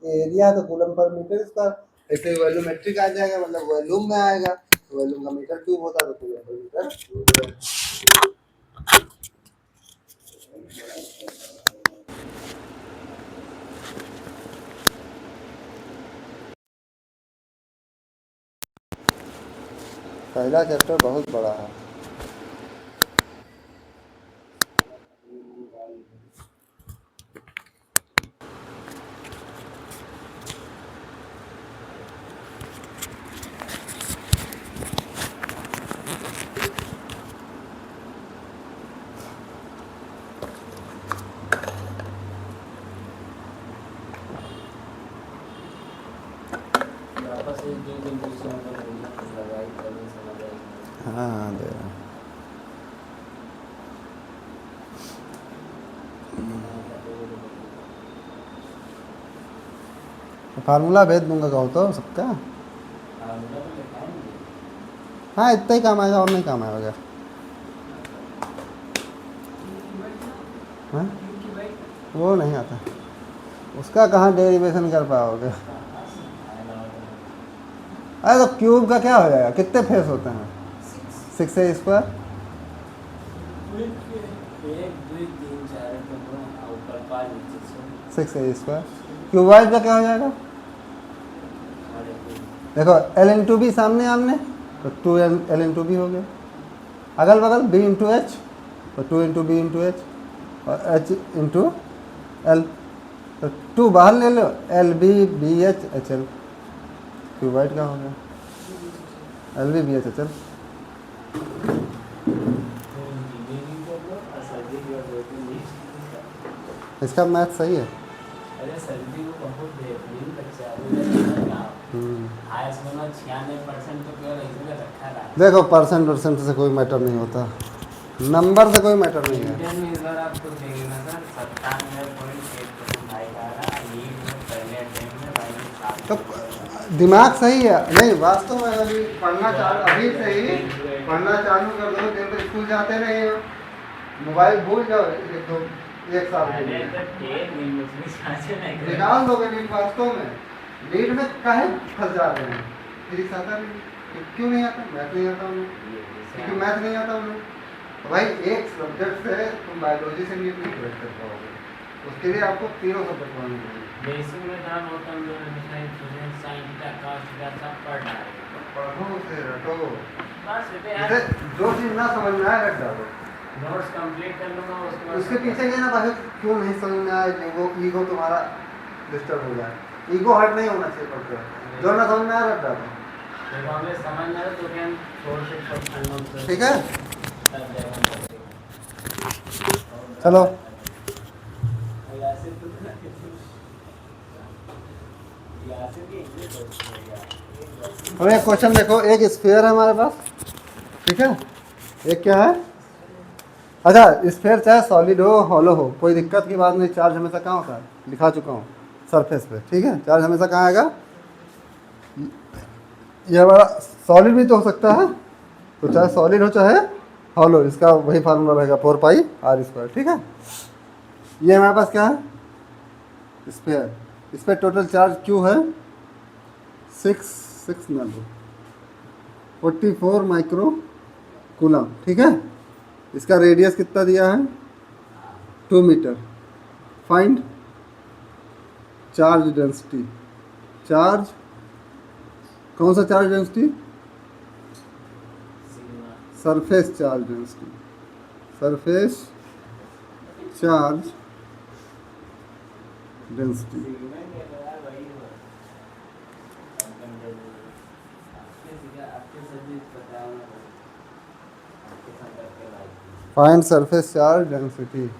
एरिया है तो कूलम पर मीटर इसका, ऐसे वॉल्यूमेट्रिक आ जाएगा, मतलब वॉल्यूम में आएगा, तो वॉल्यूम का मीटर क्यूब होता है, तो कूलम पर मीटर। पहला चैप्टर बहुत बड़ा है। हाँ दे रहा फार्मूला भेज दूंगा कहो तो सबका। हाँ इतना ही काम आएगा और नहीं काम आएगा। हाँ वो नहीं आता, उसका कहाँ डेरिवेशन कर पाओगे। अरे तो क्यूब का क्या हो जाएगा? कितने फेस होते हैं? 6a²। 6a²। क्यूबाइड का क्या हो जाएगा? देखो l(b) सामने आमने, तो 2l(b) हो गया, अगल बगल b(h), तो 2 × b × h और h × l, तो 2 बाहर ले लो, L B B H H L, cuboid का हो गया, एल बी बी एच एच एल। इसका मैथ सही है। अरे सर्दी को बहुत बेहतरीन बच्चा है, वो जैसा ना आया सुनो 96% तो केवल इसमें रखा रहा। देखो परसेंट से कोई मैटर नहीं होता, नंबर से कोई मैटर नहीं है। इंडियन में इस बार आपको देखिए ना सर 97.8% भाई का रहा, नीट में पहले अटेम्प्ट में भाई ने 7 तो दिमाग सही है, नहीं वास्तव में अभी पढ़ना चालू, अभी से ही पढ़ना चालू कर दो, दिन तो स्कूल जाते नहीं हो, मोबाइल भूल जाओ एक साल के लिए निकाल दोगे नीट। वास्तव में नीट में काहे फंस जाते हैं, फिजिक्स आता नहीं, क्यों नहीं आता, मैथ नहीं आता उन्हें, क्योंकि मैथ नहीं आता उन्हें। तो भाई एक सब्जेक्ट से तुम बायोलॉजी से नीट नहीं क्रैक कर पाओगे, उसके लिए आपको तीनों सब्जेक्ट पढ़ने पड़ेंगे। बेसिक में था होता हम लोग साइंस का कास्ट का सब पढ़ रहा है, पढ़ो उसे रटो, बस जैसे जो चीज़ ना समझ में आए रट डालो, नोट्स कंप्लीट कर लूँगा उसके बाद उसके पीछे ये ना भाई क्यों नहीं समझ में आए, ईगो तुम्हारा डिस्टर्ब हो जाए, ईगो हर्ट नहीं होना चाहिए पढ़ते वक्त, जो ना समझ में आए रट डालो। देखो हमें समझ में आए तो क्या हम छोड़ से छोड़, ठीक है चलो। अब एक क्वेश्चन देखो, एक स्फीयर है हमारे पास, ठीक है, एक क्या है, अच्छा स्फीयर चाहे सॉलिड हो हॉलो हो कोई दिक्कत की बात नहीं, चार्ज हमेशा कहाँ होता है, लिखा चुका हूँ सरफेस पे, ठीक है, चार्ज हमेशा कहाँ आएगा, ये हमारा सॉलिड भी तो हो सकता है, तो चाहे सॉलिड हो चाहे हॉलो, इसका वही फार्मूला रहेगा 4πr², ठीक है। ये हमारे पास क्या है स्फीयर, इस पर टोटल चार्ज क्यू है 44 माइक्रो कूलम, ठीक है। इसका रेडियस कितना दिया है 2 metre. Find charge density, charge कौन सा charge density, surface charge density, surface charge density. Find surface charge density.